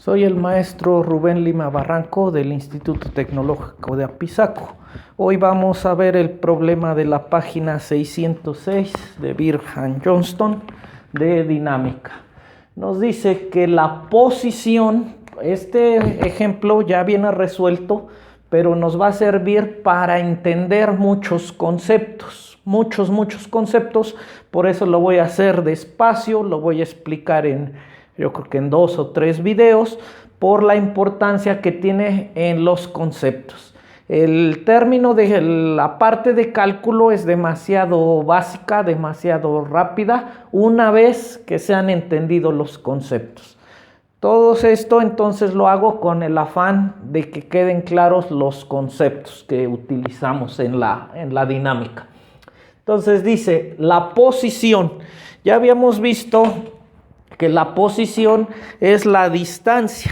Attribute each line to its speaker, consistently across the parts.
Speaker 1: Soy el maestro Rubén Lima Barranco del Instituto Tecnológico de Apizaco. Hoy vamos a ver el problema de la página 606 de Birham Johnston de dinámica. Nos dice que la posición, este ejemplo ya viene resuelto, pero nos va a servir para entender muchos conceptos, muchos conceptos. Por eso lo voy a hacer despacio, lo voy a explicar yo creo que en 2 o 3 videos, por la importancia que tiene en los conceptos. El término de la parte de cálculo es demasiado básica, demasiado rápida, una vez que se han entendido los conceptos. Todo esto entonces lo hago con el afán de que queden claros los conceptos que utilizamos en la dinámica. Entonces dice, la posición. Ya habíamos visto que la posición es la distancia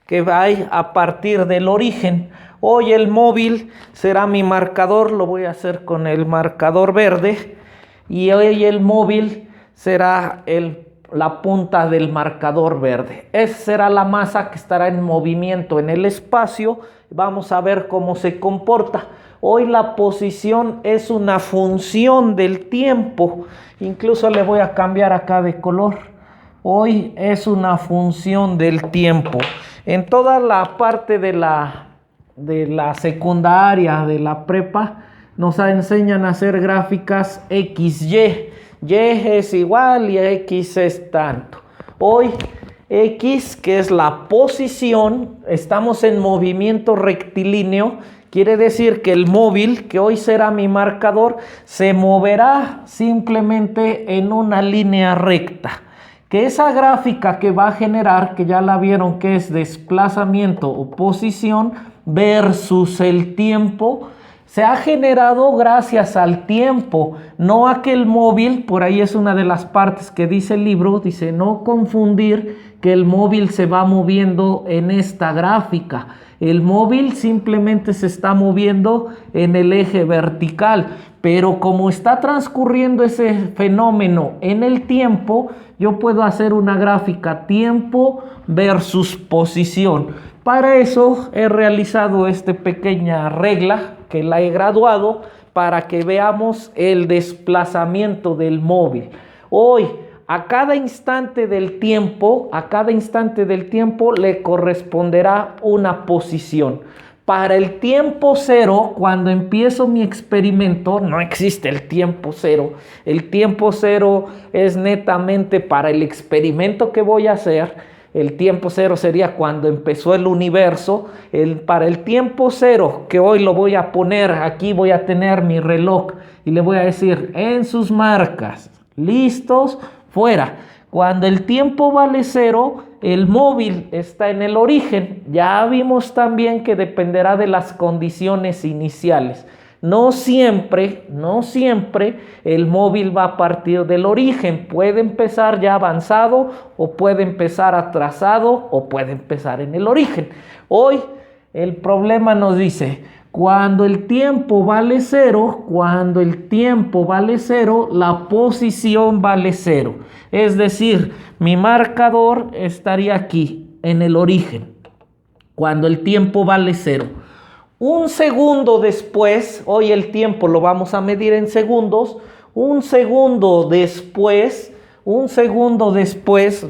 Speaker 1: que va a partir del origen. Hoy el móvil será mi marcador, lo voy a hacer con el marcador verde, y hoy el móvil será la punta del marcador verde. Esa será la masa que estará en movimiento en el espacio. Vamos a ver cómo se comporta. Hoy la posición es una función del tiempo. Incluso le voy a cambiar acá de color. Hoy es una función del tiempo. En toda la parte de la secundaria, de la prepa, nos enseñan a hacer gráficas XY. Y es igual y X es tanto. Hoy X, que es la posición, estamos en movimiento rectilíneo. Quiere decir que el móvil, que hoy será mi marcador, se moverá simplemente en una línea recta. Que esa gráfica que va a generar, que ya la vieron que es desplazamiento o posición versus el tiempo, se ha generado gracias al tiempo, no a que el móvil, por ahí es una de las partes que dice el libro, dice no confundir que el móvil se va moviendo en esta gráfica. El móvil simplemente se está moviendo en el eje vertical, pero como está transcurriendo ese fenómeno en el tiempo, yo puedo hacer una gráfica tiempo versus posición. Para eso he realizado esta pequeña regla que la he graduado para que veamos el desplazamiento del móvil. Hoy, a cada instante del tiempo le corresponderá una posición. Para el tiempo cero, cuando empiezo mi experimento, no existe el tiempo cero. El tiempo cero es netamente para el experimento que voy a hacer. El tiempo cero sería cuando empezó el universo. Para el tiempo cero, que hoy lo voy a poner, aquí voy a tener mi reloj y le voy a decir en sus marcas, listos, fuera. Cuando el tiempo vale 0, el móvil está en el origen. Ya vimos también que dependerá de las condiciones iniciales. No siempre el móvil va a partir del origen. Puede empezar ya avanzado o puede empezar atrasado o puede empezar en el origen. Hoy el problema nos dice, cuando el tiempo vale 0, la posición vale 0. Es decir, mi marcador estaría aquí, en el origen, cuando el tiempo vale 0. Un segundo después, hoy el tiempo lo vamos a medir en segundos, un segundo después,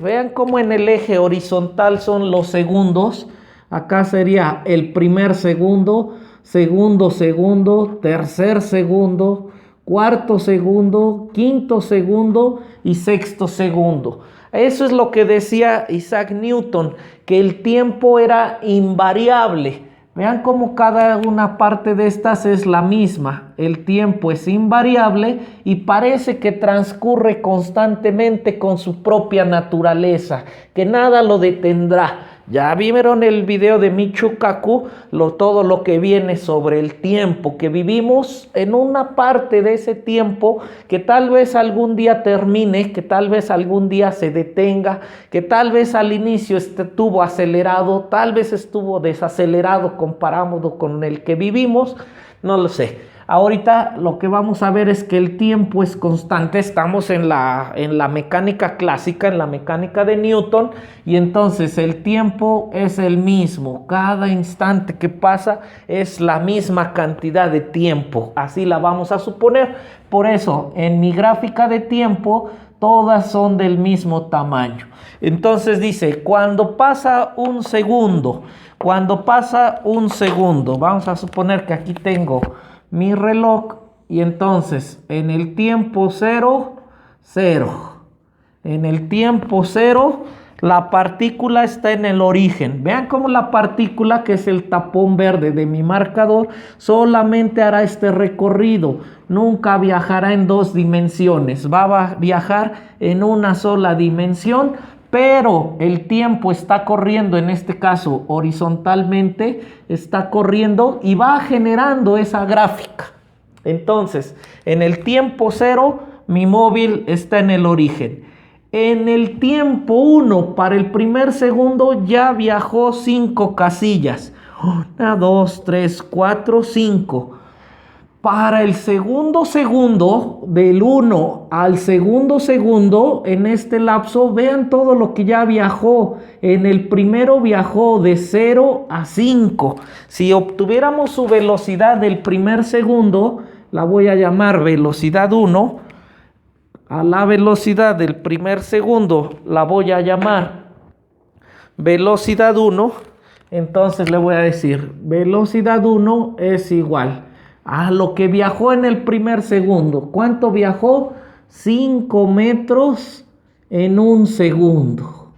Speaker 1: vean cómo en el eje horizontal son los segundos. Acá sería el primer segundo, segundo, tercer segundo, cuarto segundo, quinto segundo y sexto segundo. Eso es lo que decía Isaac Newton, que el tiempo era invariable. Vean cómo cada una parte de estas es la misma. El tiempo es invariable y parece que transcurre constantemente con su propia naturaleza, que nada lo detendrá. Ya vieron el video de Michio Kaku, todo lo que viene sobre el tiempo, que vivimos en una parte de ese tiempo que tal vez algún día termine, que tal vez algún día se detenga, que tal vez al inicio estuvo acelerado, tal vez estuvo desacelerado comparado con el que vivimos, no lo sé. Ahorita lo que vamos a ver es que el tiempo es constante. Estamos en la mecánica clásica, en la mecánica de Newton, y entonces el tiempo es el mismo. Cada instante que pasa es la misma cantidad de tiempo. Así la vamos a suponer. Por eso, en mi gráfica de tiempo, todas son del mismo tamaño. Entonces dice, cuando pasa un segundo, vamos a suponer que aquí tengo mi reloj y entonces en el tiempo cero, en el tiempo cero, la partícula está en el origen. Vean cómo la partícula, que es el tapón verde de mi marcador, solamente hará este recorrido. Nunca viajará en dos dimensiones. Va a viajar en una sola dimensión, pero el tiempo está corriendo, en este caso horizontalmente, está corriendo y va generando esa gráfica. Entonces, en el tiempo cero, mi móvil está en el origen. En el tiempo 1, para el primer segundo, ya viajó 5 casillas. 1, 2, 3, 4, 5. Para el segundo segundo, del 1 al segundo segundo, en este lapso, vean todo lo que ya viajó. En el primero viajó de 0 a 5. Si obtuviéramos su velocidad del primer segundo, la voy a llamar velocidad 1. A la velocidad del primer segundo la voy a llamar velocidad 1. Entonces le voy a decir, velocidad 1 es igual a lo que viajó en el primer segundo. ¿Cuánto viajó? 5 metros en un segundo.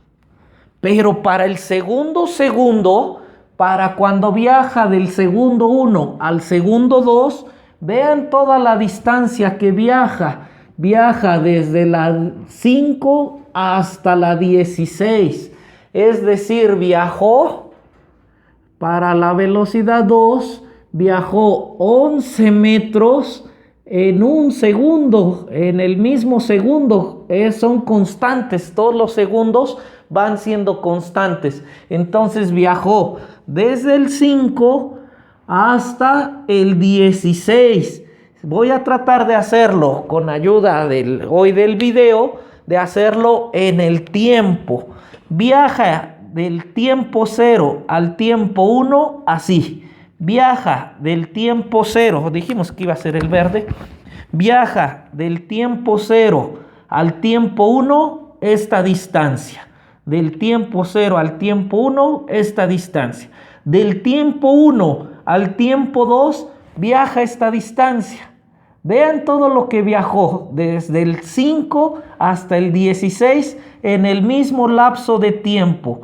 Speaker 1: Pero para el segundo segundo, para cuando viaja del segundo 1 al segundo 2, vean toda la distancia que viaja. Viaja desde la 5 hasta la 16. Es decir, viajó para la velocidad 2, viajó 11 metros en un segundo, en el mismo segundo. Son constantes, todos los segundos van siendo constantes. Entonces viajó desde el 5 hasta el 16. Voy a tratar de hacerlo con ayuda del video, de hacerlo en el tiempo. Viaja del tiempo 0 al tiempo 1 así. Viaja del tiempo 0, dijimos que iba a ser el verde. Viaja del tiempo 0 al tiempo 1 esta distancia. Del tiempo 0 al tiempo 1 esta distancia. Del tiempo 1 al tiempo 2 viaja esta distancia. Vean todo lo que viajó desde el 5 hasta el 16 en el mismo lapso de tiempo.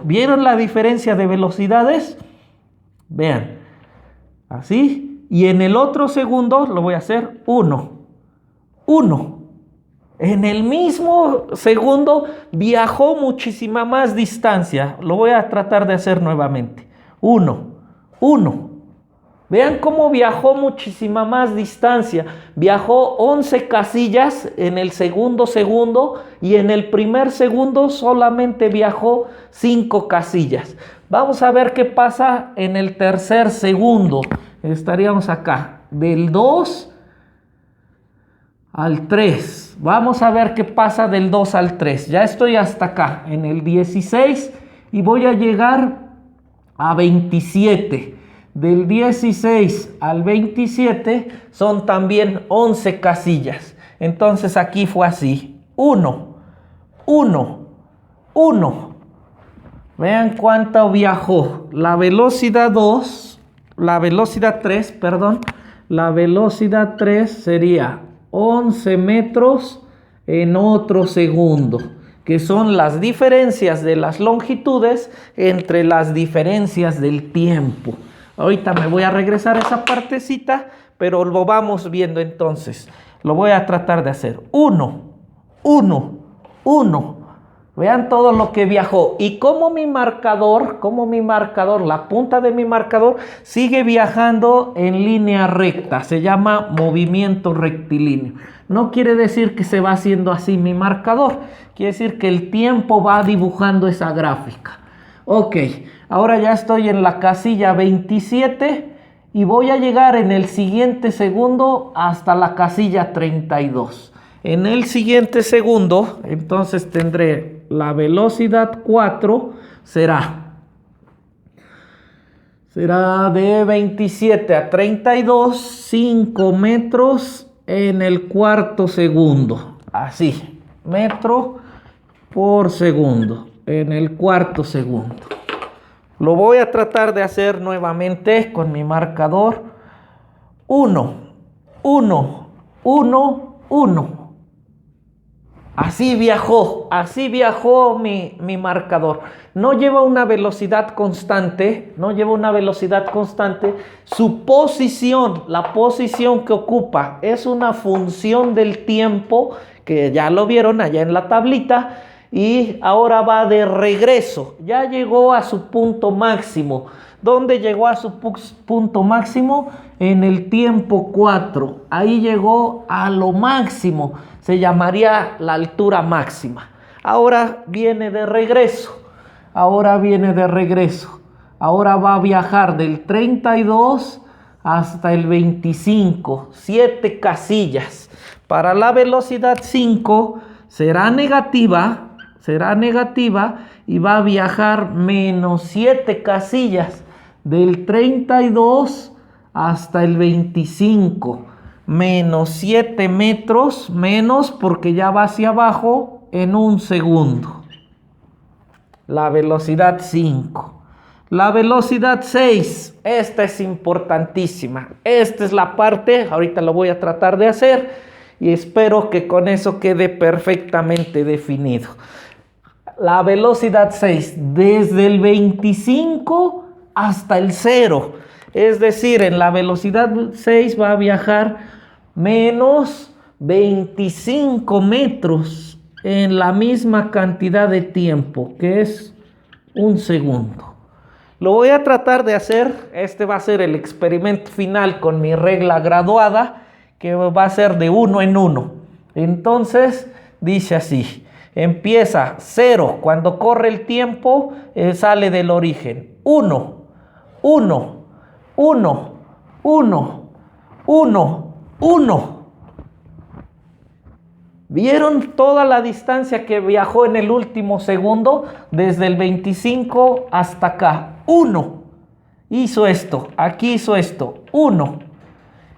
Speaker 1: ¿Vieron la diferencia de velocidades? Vean, así. Y en el otro segundo lo voy a hacer 1. En el mismo segundo viajó muchísima más distancia. Lo voy a tratar de hacer nuevamente. 1. Vean cómo viajó muchísima más distancia. Viajó 11 casillas en el segundo y en el primer segundo solamente viajó 5 casillas. Vamos a ver qué pasa en el tercer segundo. Estaríamos acá, del 2 al 3. Vamos a ver qué pasa del 2 al 3. Ya estoy hasta acá, en el 16, y voy a llegar a 27. Del 16 al 27 son también 11 casillas. Entonces aquí fue así. 1. Vean cuánto viajó. La velocidad 3 sería 11 metros en otro segundo, que son las diferencias de las longitudes entre las diferencias del tiempo. Ahorita me voy a regresar a esa partecita, pero lo vamos viendo entonces. Lo voy a tratar de hacer. 1. Vean todo lo que viajó. Y como mi marcador, la punta de mi marcador sigue viajando en línea recta. Se llama movimiento rectilíneo. No quiere decir que se va haciendo así mi marcador. Quiere decir que el tiempo va dibujando esa gráfica. Ok, ahora ya estoy en la casilla 27 y voy a llegar en el siguiente segundo hasta la casilla 32. En el siguiente segundo, entonces tendré la velocidad 4, será de 27 a 32, 5 metros en el cuarto segundo. Así, metro por segundo, en el cuarto segundo. Lo voy a tratar de hacer nuevamente con mi marcador. 1, 1, 1, 1. Así viajó mi marcador. No lleva una velocidad constante, Su posición, la posición que ocupa, es una función del tiempo, que ya lo vieron allá en la tablita, y ahora va de regreso. Ya llegó a su punto máximo. ¿Dónde llegó a su punto máximo? En el tiempo 4. Ahí llegó a lo máximo. Se llamaría la altura máxima. Ahora viene de regreso. Ahora va a viajar del 32 hasta el 25. 7 casillas. Para la velocidad 5 será negativa y va a viajar menos 7 casillas. Del 32 hasta el 25. Menos 7 metros, menos porque ya va hacia abajo en un segundo. La velocidad 5. La velocidad 6, esta es importantísima. Esta es la parte, ahorita lo voy a tratar de hacer y espero que con eso quede perfectamente definido. La velocidad 6, desde el 25 hasta el 0. Es decir, en la velocidad 6 va a viajar menos 25 metros en la misma cantidad de tiempo, que es un segundo. Lo voy a tratar de hacer. Este va a ser el experimento final con mi regla graduada, que va a ser de 1 en 1. Entonces, dice así. Empieza 0. Cuando corre el tiempo, sale del origen. 1, 1, 1, 1, 1, 1. ¿Vieron toda la distancia que viajó en el último segundo? Desde el 25 hasta acá. 1. Hizo esto. Aquí hizo esto. 1.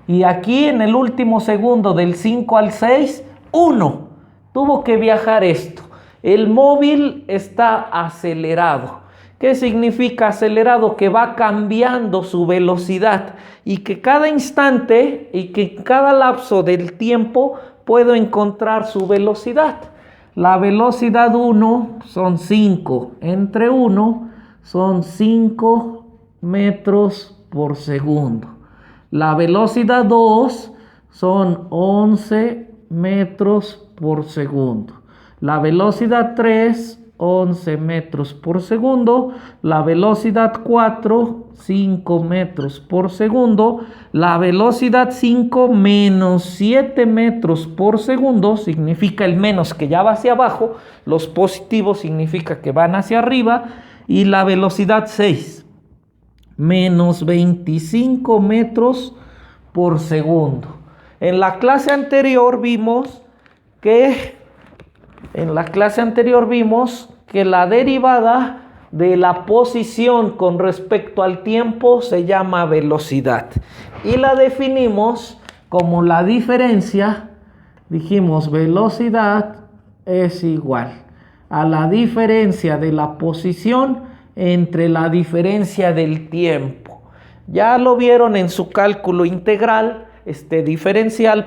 Speaker 1: Y aquí en el último segundo del 5 al 6, 1. Tuvo que viajar esto. El móvil está acelerado. ¿Qué significa acelerado? Que va cambiando su velocidad y que cada instante y que cada lapso del tiempo puedo encontrar su velocidad. La velocidad 1 son 5. Entre 1 son 5 metros por segundo. La velocidad 2 son 11 metros por segundo. La velocidad 3, 11 metros por segundo. La velocidad 4, 5 metros por segundo. La velocidad 5, menos 7 metros por segundo. Significa el menos que ya va hacia abajo. Los positivos significa que van hacia arriba. Y la velocidad 6, menos 25 metros por segundo. En la clase anterior vimos que la derivada de la posición con respecto al tiempo se llama velocidad. Y la definimos como la diferencia. Dijimos velocidad es igual a la diferencia de la posición entre la diferencia del tiempo. Ya lo vieron en su cálculo integral, diferencial,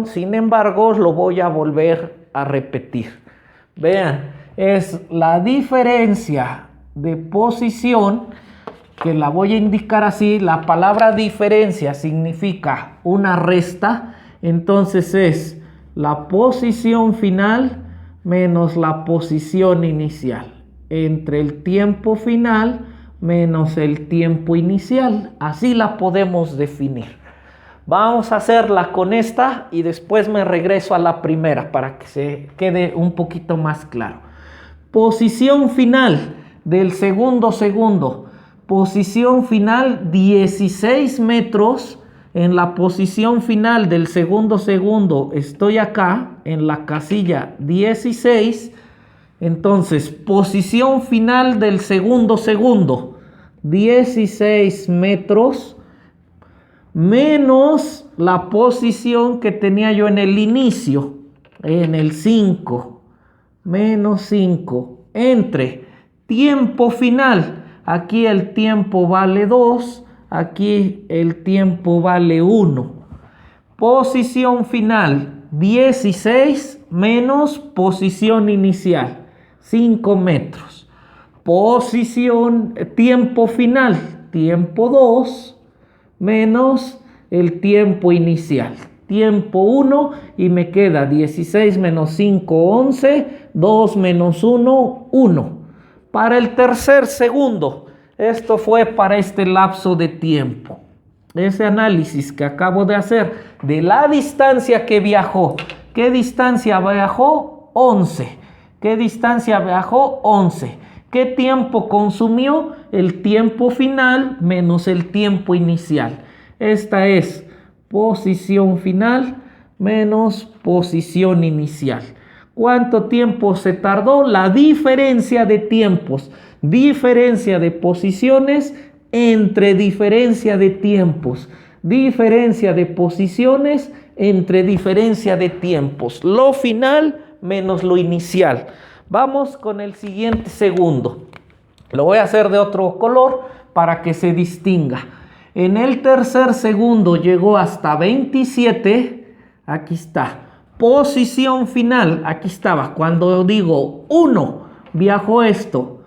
Speaker 1: sin embargo, lo voy a volver a repetir. Vean, es la diferencia de posición, que la voy a indicar así. La palabra diferencia significa una resta, entonces es la posición final menos la posición inicial, entre el tiempo final menos el tiempo inicial. Así la podemos definir. Vamos a hacerla con esta y después me regreso a la primera para que se quede un poquito más claro. Posición final del segundo. Posición final 16 metros. En la posición final del segundo segundo estoy acá en la casilla 16. Entonces, posición final del segundo segundo, 16 metros, menos la posición que tenía yo en el inicio, en el 5, menos 5, entre tiempo final. Aquí el tiempo vale 2, aquí el tiempo vale 1. Posición final, 16 menos posición inicial, 5 metros. Tiempo final, tiempo 2 menos el tiempo inicial, tiempo 1, y me queda 16 menos 5, 11, 2 menos 1, 1. Para el tercer segundo, esto fue para este lapso de tiempo. Ese análisis que acabo de hacer de la distancia que viajó. ¿Qué distancia viajó? 11. ¿Qué distancia viajó? 11. ¿Qué tiempo consumió? El tiempo final menos el tiempo inicial. Esta es posición final menos posición inicial. ¿Cuánto tiempo se tardó? La diferencia de tiempos, diferencia de posiciones entre diferencia de tiempos, diferencia de posiciones entre diferencia de tiempos. Lo final menos lo inicial. Vamos con el siguiente segundo. Lo voy a hacer de otro color para que se distinga. En el tercer segundo llegó hasta 27. Aquí está. Posición final. Aquí estaba. Cuando digo 1, viajó esto.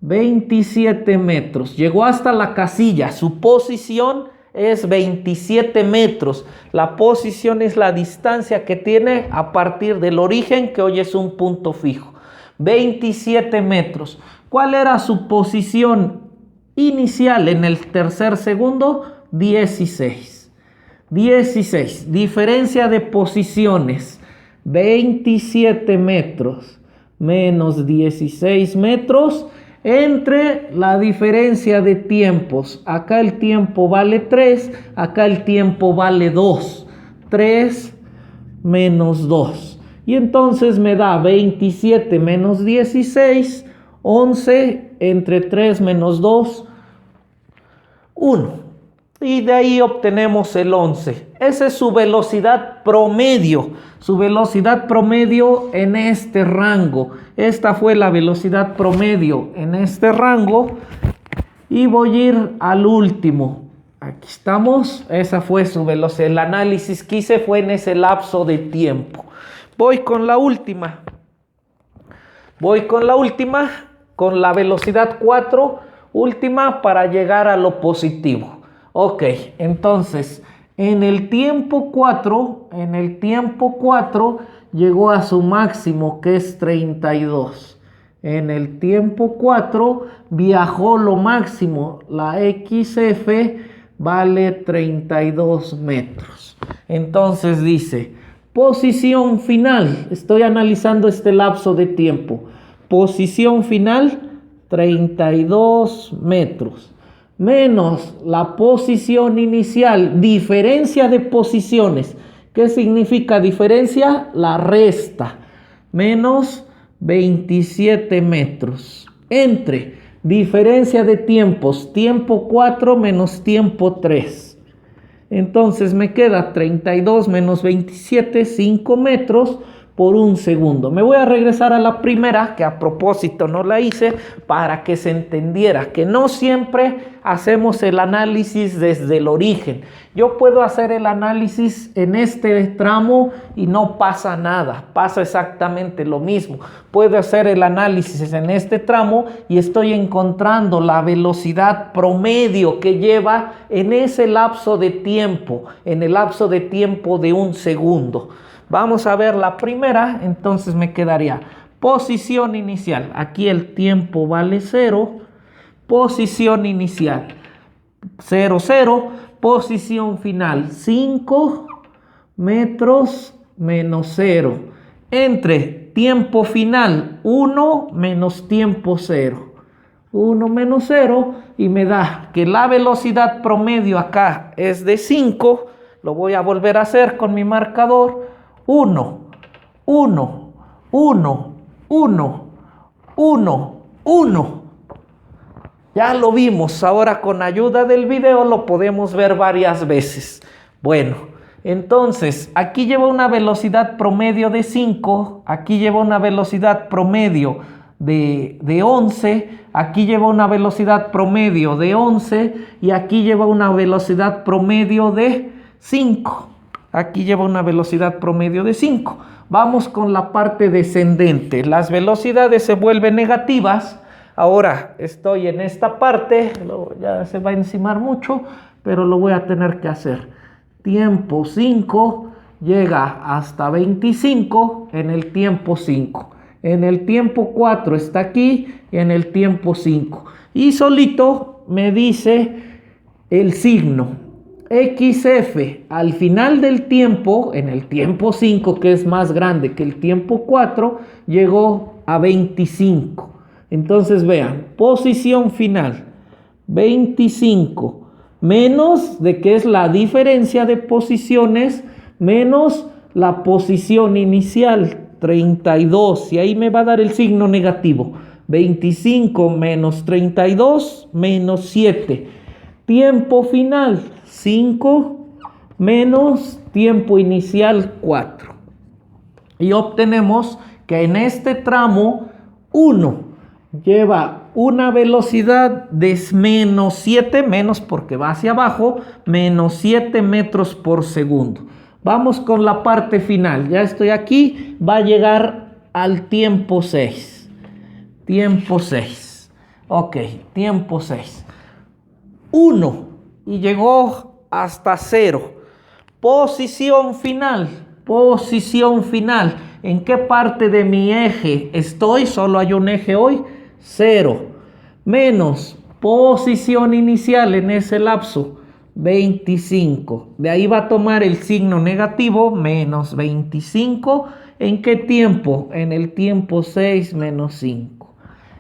Speaker 1: 27 metros. Llegó hasta la casilla. Su posición es 27 metros. La posición es la distancia que tiene a partir del origen, que hoy es un punto fijo. 27 metros. ¿Cuál era su posición inicial en el tercer segundo? 16. 16. Diferencia de posiciones. 27 metros menos 16 metros entre la diferencia de tiempos. Acá el tiempo vale 3, acá el tiempo vale 2. 3 menos 2. Y entonces me da 27 menos 16, 11, entre 3 menos 2, 1. Y de ahí obtenemos el 11. Esa es su velocidad promedio. Su velocidad promedio en este rango. Esta fue la velocidad promedio en este rango. Y voy a ir al último. Aquí estamos. Esa fue su velocidad. El análisis que hice fue en ese lapso de tiempo. Voy con la última. Con la velocidad 4. Última para llegar a lo positivo. Ok, entonces, en el tiempo 4 llegó a su máximo, que es 32. En el tiempo 4 viajó lo máximo, la XF vale 32 metros. Entonces dice, posición final, estoy analizando este lapso de tiempo. Posición final, 32 metros. Menos la posición inicial, diferencia de posiciones. ¿Qué significa diferencia? La resta, menos 27 metros. Entre diferencia de tiempos, tiempo 4 menos tiempo 3. Entonces me queda 32 menos 27, 5 metros por un segundo. Me voy a regresar a la primera, que a propósito no la hice, para que se entendiera que no siempre hacemos el análisis desde el origen. Yo puedo hacer el análisis en este tramo y no pasa nada, pasa exactamente lo mismo. Puedo hacer el análisis en este tramo y estoy encontrando la velocidad promedio que lleva en ese lapso de tiempo, en el lapso de tiempo de un segundo. Vamos a ver la primera, entonces me quedaría posición inicial. Aquí el tiempo vale 0, posición inicial 0, 0, posición final 5 metros menos 0. Entre tiempo final 1 menos tiempo 0. 1 menos 0, y me da que la velocidad promedio acá es de 5. Lo voy a volver a hacer con mi marcador. 1, 1, 1, 1, 1, 1. Ya lo vimos, ahora con ayuda del video lo podemos ver varias veces. Bueno, entonces aquí lleva una velocidad promedio de 5, aquí lleva una velocidad promedio de 11, aquí lleva una velocidad promedio de 11 y aquí lleva una velocidad promedio de 5. Aquí lleva una velocidad promedio de 5. Vamos con la parte descendente. Las velocidades se vuelven negativas. Ahora estoy en esta parte, ya se va a encimar mucho, pero lo voy a tener que hacer. Tiempo 5 llega hasta 25 en el tiempo 5. En el tiempo 4 está aquí y en el tiempo 5. Y solito me dice el signo. XF al final del tiempo, en el tiempo 5, que es más grande que el tiempo 4, llegó a 25. Entonces vean, posición final, 25 menos de que es la diferencia de posiciones menos la posición inicial, 32, y ahí me va a dar el signo negativo. 25 menos 32 menos 7. Tiempo final, 5 menos tiempo inicial, 4. Y obtenemos que en este tramo 1 lleva una velocidad de menos 7, menos porque va hacia abajo, menos 7 metros por segundo. Vamos con la parte final. Ya estoy aquí, va a llegar al tiempo 6. Tiempo 6. Ok, tiempo 6. 1 y llegó hasta 0. Posición final. Posición final. ¿En qué parte de mi eje estoy? Solo hay un eje hoy. 0. Menos posición inicial en ese lapso. 25. De ahí va a tomar el signo negativo. Menos 25. ¿En qué tiempo? En el tiempo 6 menos 5.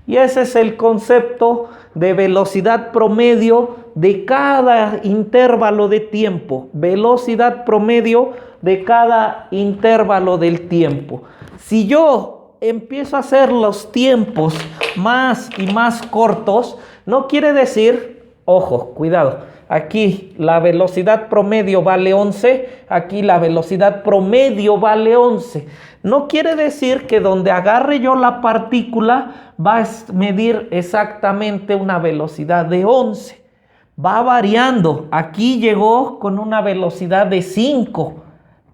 Speaker 1: Y ese es el concepto de velocidad promedio de cada intervalo de tiempo. Velocidad promedio de cada intervalo del tiempo. Si yo empiezo a hacer los tiempos más y más cortos, no quiere decir, ojo, cuidado, aquí la velocidad promedio vale 11, aquí la velocidad promedio vale 11. No quiere decir que donde agarre yo la partícula va a medir exactamente una velocidad de 11. Va variando. Aquí llegó con una velocidad de 5.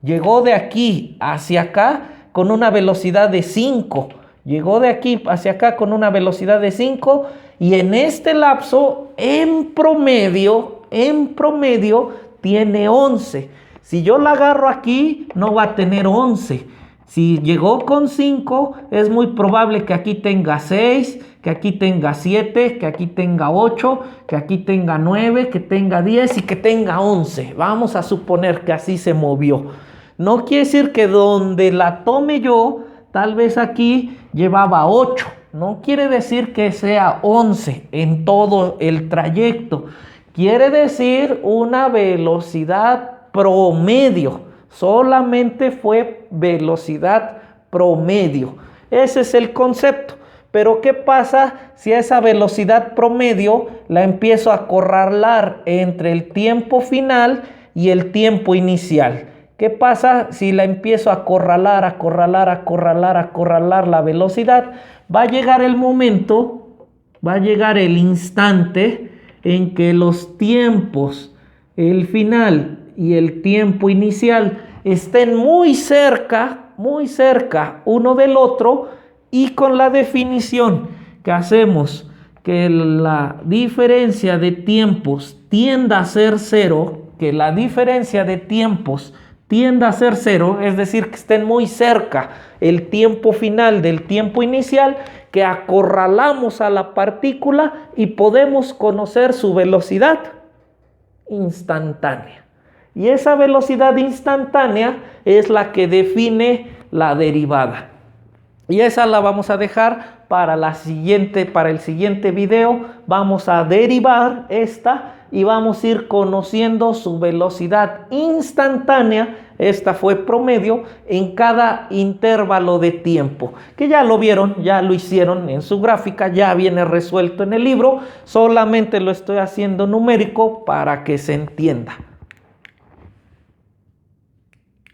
Speaker 1: Llegó de aquí hacia acá con una velocidad de 5. Llegó de aquí hacia acá con una velocidad de 5. Y en este lapso, en promedio, tiene 11. Si yo la agarro aquí, no va a tener 11. Si llegó con 5, es muy probable que aquí tenga 6, que aquí tenga 7, que aquí tenga 8, que aquí tenga 9, que tenga 10 y que tenga 11. Vamos a suponer que así se movió. No quiere decir que donde la tome yo, tal vez aquí llevaba 8. No quiere decir que sea 11 en todo el trayecto. Quiere decir una velocidad promedio. Solamente fue velocidad promedio. Ese es el concepto. Pero ¿qué pasa si a esa velocidad promedio la empiezo a acorralar entre el tiempo final y el tiempo inicial? ¿Qué pasa si la empiezo a acorralar la velocidad? Va a llegar el momento, va a llegar el instante en que los tiempos, el final y el tiempo inicial estén muy cerca uno del otro, y con la definición que hacemos que la diferencia de tiempos tienda a ser 0, que la diferencia de tiempos tienda a ser 0, es decir, que estén muy cerca el tiempo final del tiempo inicial, que acorralamos a la partícula y podemos conocer su velocidad instantánea. Y esa velocidad instantánea es la que define la derivada. Y esa la vamos a dejar para el siguiente video. Vamos a derivar esta y vamos a ir conociendo su velocidad instantánea. Esta fue promedio en cada intervalo de tiempo, que ya lo vieron, ya lo hicieron en su gráfica, ya viene resuelto en el libro. Solamente lo estoy haciendo numérico para que se entienda.